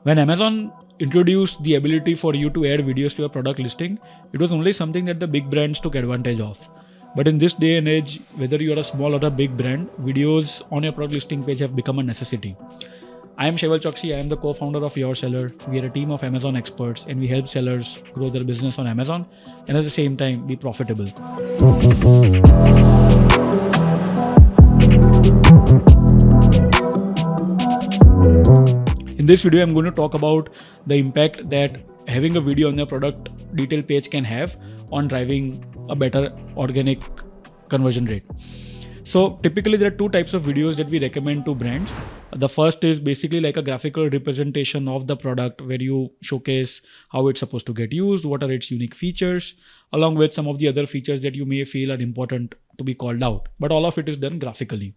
When Amazon introduced the ability for you to add videos to your product listing, it was only something that the big brands took advantage of. But in this day and age, whether you are a small or a big brand, videos on your product listing page have become a necessity. I am Shaival. I am the co-founder of Your Seller. We are a team of Amazon experts and we help sellers grow their business on Amazon and at the same time be profitable. In this video, I'm going to talk about the impact that having a video on your product detail page can have on driving a better organic conversion rate. So typically there are two types of videos that we recommend to brands. The first is basically like a graphical representation of the product where you showcase how it's supposed to get used, what are its unique features, along with some of the other features that you may feel are important to be called out. But all of it is done graphically.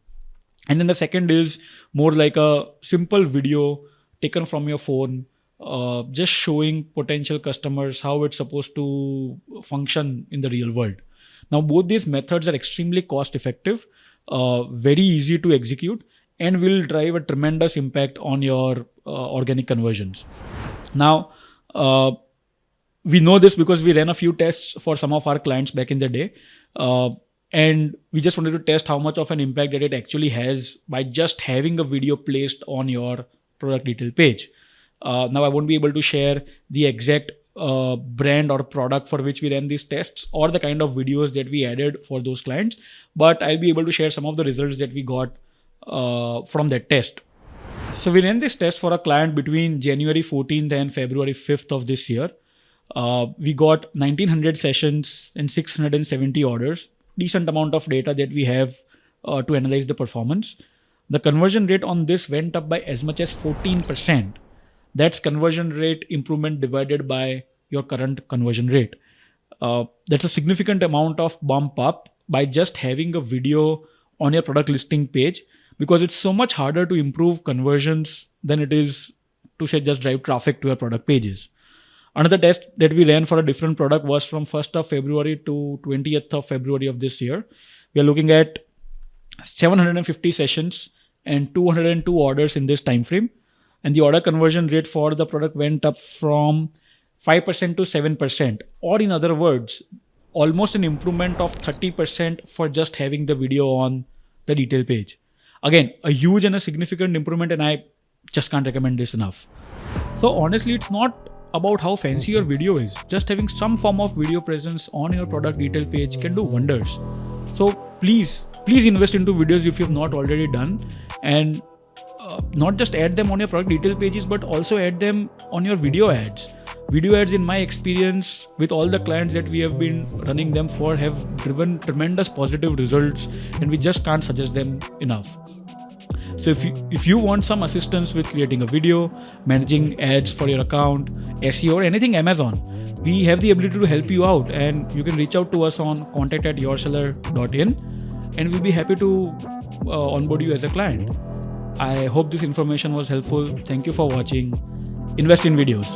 And then the second is more like a simple video taken from your phone, just showing potential customers how it's supposed to function in the real world. Now, both these methods are extremely cost effective, very easy to execute, and will drive a tremendous impact on your organic conversions. Now, we know this because we ran a few tests for some of our clients back in the day. And we just wanted to test how much of an impact that it actually has by just having a video placed on your product detail page. Now, I won't be able to share the exact brand or product for which we ran these tests or the kind of videos that we added for those clients, but I'll be able to share some of the results that we got from that test. So we ran this test for a client between January 14th and February 5th of this year. We got 1900 sessions and 670 orders, decent amount of data that we have to analyze the performance. The conversion rate on this went up by as much as 14%. That's conversion rate improvement divided by your current conversion rate. That's a significant amount of bump up by just having a video on your product listing page, because it's so much harder to improve conversions than it is to say just drive traffic to your product pages. Another test that we ran for a different product was from 1st of February to 20th of February of this year. We are looking at 750 sessions and 202 orders in this time frame. And the order conversion rate for the product went up from 5% to 7%. Or in other words, almost an improvement of 30% for just having the video on the detail page. Again, a huge and a significant improvement, and I just can't recommend this enough. So honestly, it's not about how fancy your video is. Just having some form of video presence on your product detail page can do wonders. So please invest into videos if you have not already done, and not just add them on your product detail pages, but also add them on your video ads. Video ads, in my experience with all the clients that we have been running them for, have driven tremendous positive results, and we just can't suggest them enough. So if you want some assistance with creating a video, managing ads for your account, SEO, or anything Amazon, we have the ability to help you out, and you can reach out to us on contact@yourseller.in, and we'll be happy to onboard you as a client. I hope this information was helpful. Thank you for watching. Invest in videos.